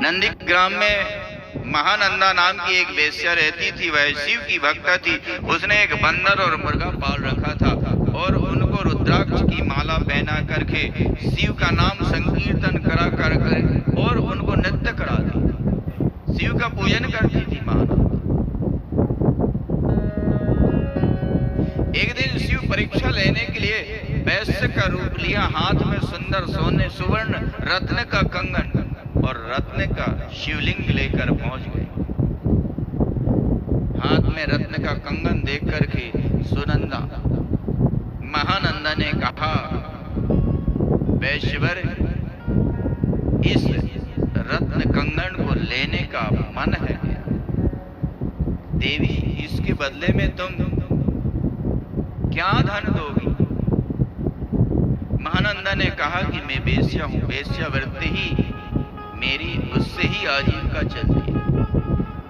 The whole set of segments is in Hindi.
नंदीग्राम में महानंदा नाम की एक वेश्या रहती थी। वह शिव की भक्त थी। उसने एक बंदर और मुर्गा पाल रखा था और उनको रुद्राक्ष की माला पहना करके शिव का नाम संकीर्तन करा कर और उनको नृत्य कराती, शिव का पूजन करती थी माँ। एक दिन शिव परीक्षा लेने के लिए वैश्य का रूप लिया। हाथ में सुंदर सोने सुवर्ण रत्न का कंगन और रत्न का शिवलिंग लेकर पहुंच गए। हाथ में रत्न का कंगन देख करके सुनंदा महानंदा ने कहा, वैश्यवर, इस रत्न कंगन को लेने का मन है देवी, इसके बदले में तुम क्या धन दोगी? महानंदा ने कहा कि मैं वेश्या हूं, वेश्यावृत्ति ही मेरी, उससे ही आजीविका चलती है।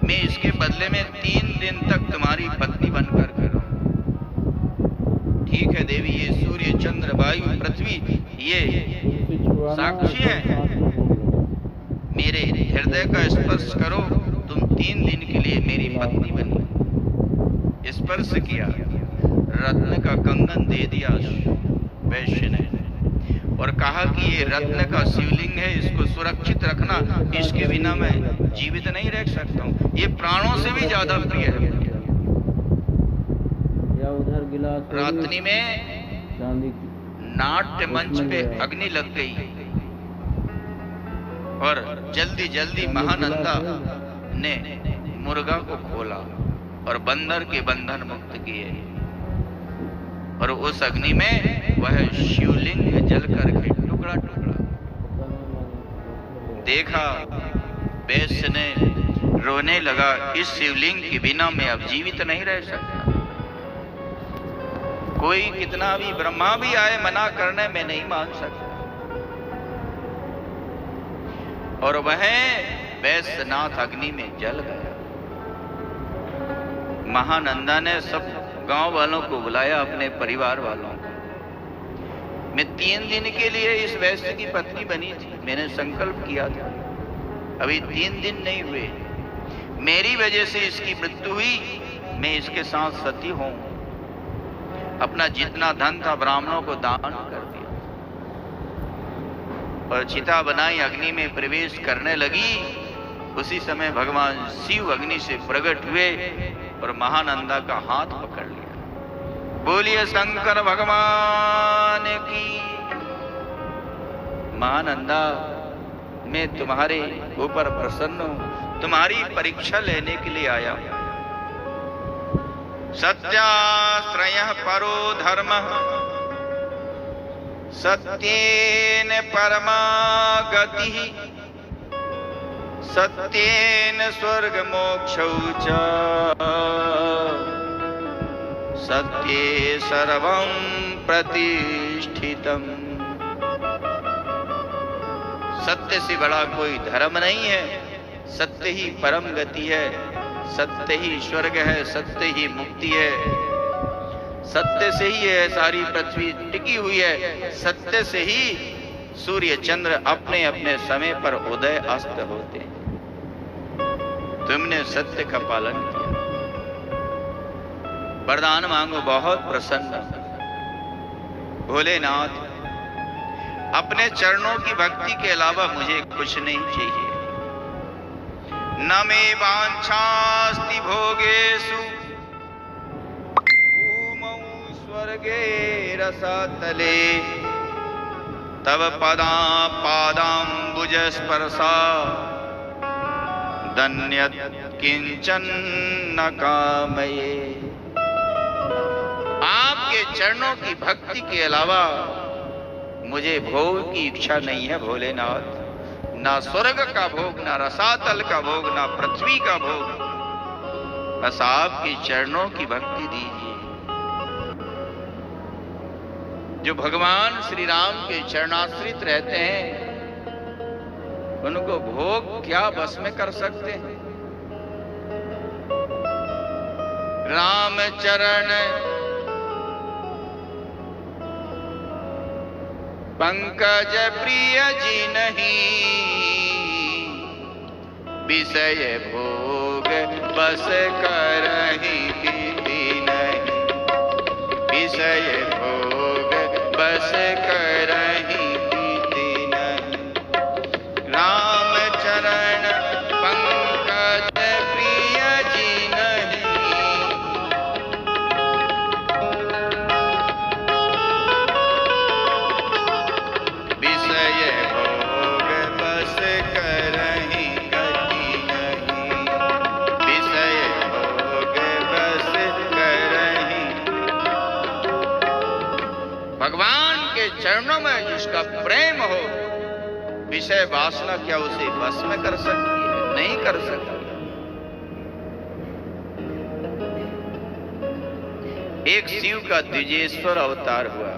मैं इसके बदले में 3 दिन तक तुम्हारी पत्नी बनकर करूं। ठीक है देवी, ये सूर्य चंद्र वायु पृथ्वी ये साक्षी है। मेरे हृदय का स्पर्श करो, तुम 3 दिन के लिए मेरी पत्नी बनी। स्पर्श किया, रत्न का कंगन दे दिया वैश्य ने और कहा कि ये रत्न का शिवलिंग है, इसको सुरक्षित रखना, इसके बिना मैं जीवित नहीं रह सकता हूँ, ये प्राणों से भी ज्यादा प्रिय है। रात्रि में नाट्य मंच पे अग्नि लग गई और जल्दी जल्दी महानंदा ने मुर्गा को खोला और बंदर के बंधन मुक्त किए और उस अग्नि में वह शिवलिंग जल करके टुकड़ा टुकड़ा। देखा, वैश्य ने रोने लगा, इस शिवलिंग के बिना मैं अब जीवित नहीं रह सकता। कोई कितना भी ब्रह्मा भी आए मना करने में नहीं मान सकता। और वह वैश्यनाथ अग्नि में जल गया। महानंदा ने सब गांव वालों को बुलाया, अपने परिवार वालों को। मैं 3 दिन के लिए इस वैश्य की पत्नी बनी थी, मैंने संकल्प किया था, अभी 3 दिन नहीं हुए, मेरी वजह से इसकी मृत्यु हुई, मैं इसके साथ सती हूं। अपना जितना धन था ब्राह्मणों को दान कर दिया और चिता बनाई, अग्नि में प्रवेश करने लगी। उसी समय भगवान शिव अग्नि से प्रकट हुए और महानंदा का हाथ पकड़ लिया। बोलिए शंकर भगवान की। महानंदा, मैं तुम्हारे ऊपर प्रसन्न हूं, तुम्हारी परीक्षा लेने के लिए आया हूं। सत्याश्रयः परो धर्मः, सत्येन परमा गतिः, सत्येन स्वर्ग मोक्षौ च, सत्ये सर्वं प्रतिष्ठितम्। सत्य से बड़ा कोई धर्म नहीं है, सत्य ही परम गति है, सत्य ही स्वर्ग है, सत्य ही मुक्ति है, सत्य से ही है सारी पृथ्वी टिकी हुई है, सत्य से ही सूर्य चंद्र अपने अपने समय पर उदय अस्त होते हैं। तुमने सत्य का पालन किया, वरदान मांगो। बहुत प्रसन्न भोलेनाथ, अपने चरणों की भक्ति के अलावा मुझे कुछ नहीं चाहिए। न मे वांछास्ति भोगेषु भूमौ स्वर्गे रसातले, तव पादाम्बुज स्पर्शा दन्यत् किंचन न कामये। आपके चरणों की भक्ति के अलावा मुझे भोग की इच्छा नहीं है भोलेनाथ। ना स्वर्ग का भोग, ना रसातल का भोग, ना पृथ्वी का भोग, बस आपके चरणों की भक्ति दीजिए। जो भगवान श्री राम के चरणाश्रित रहते हैं उनको भोग क्या बस में कर सकते हैं। राम चरण पंकज प्रिय जी नहीं, विषय भोग बस करहि प्रीति नहीं, विषय भोग बस करहि प्रीति नहीं। राम चरण पंकज प्रिय जी नहीं, विषय भोग बस करहि गति नहीं, विषय भोग बस करहि। भगवान के चरणों में जिसका प्रेम हो, विषय वासना क्या उसे बस में कर सकती है? नहीं कर सकती। एक शिव का द्विजेश्वर अवतार हुआ।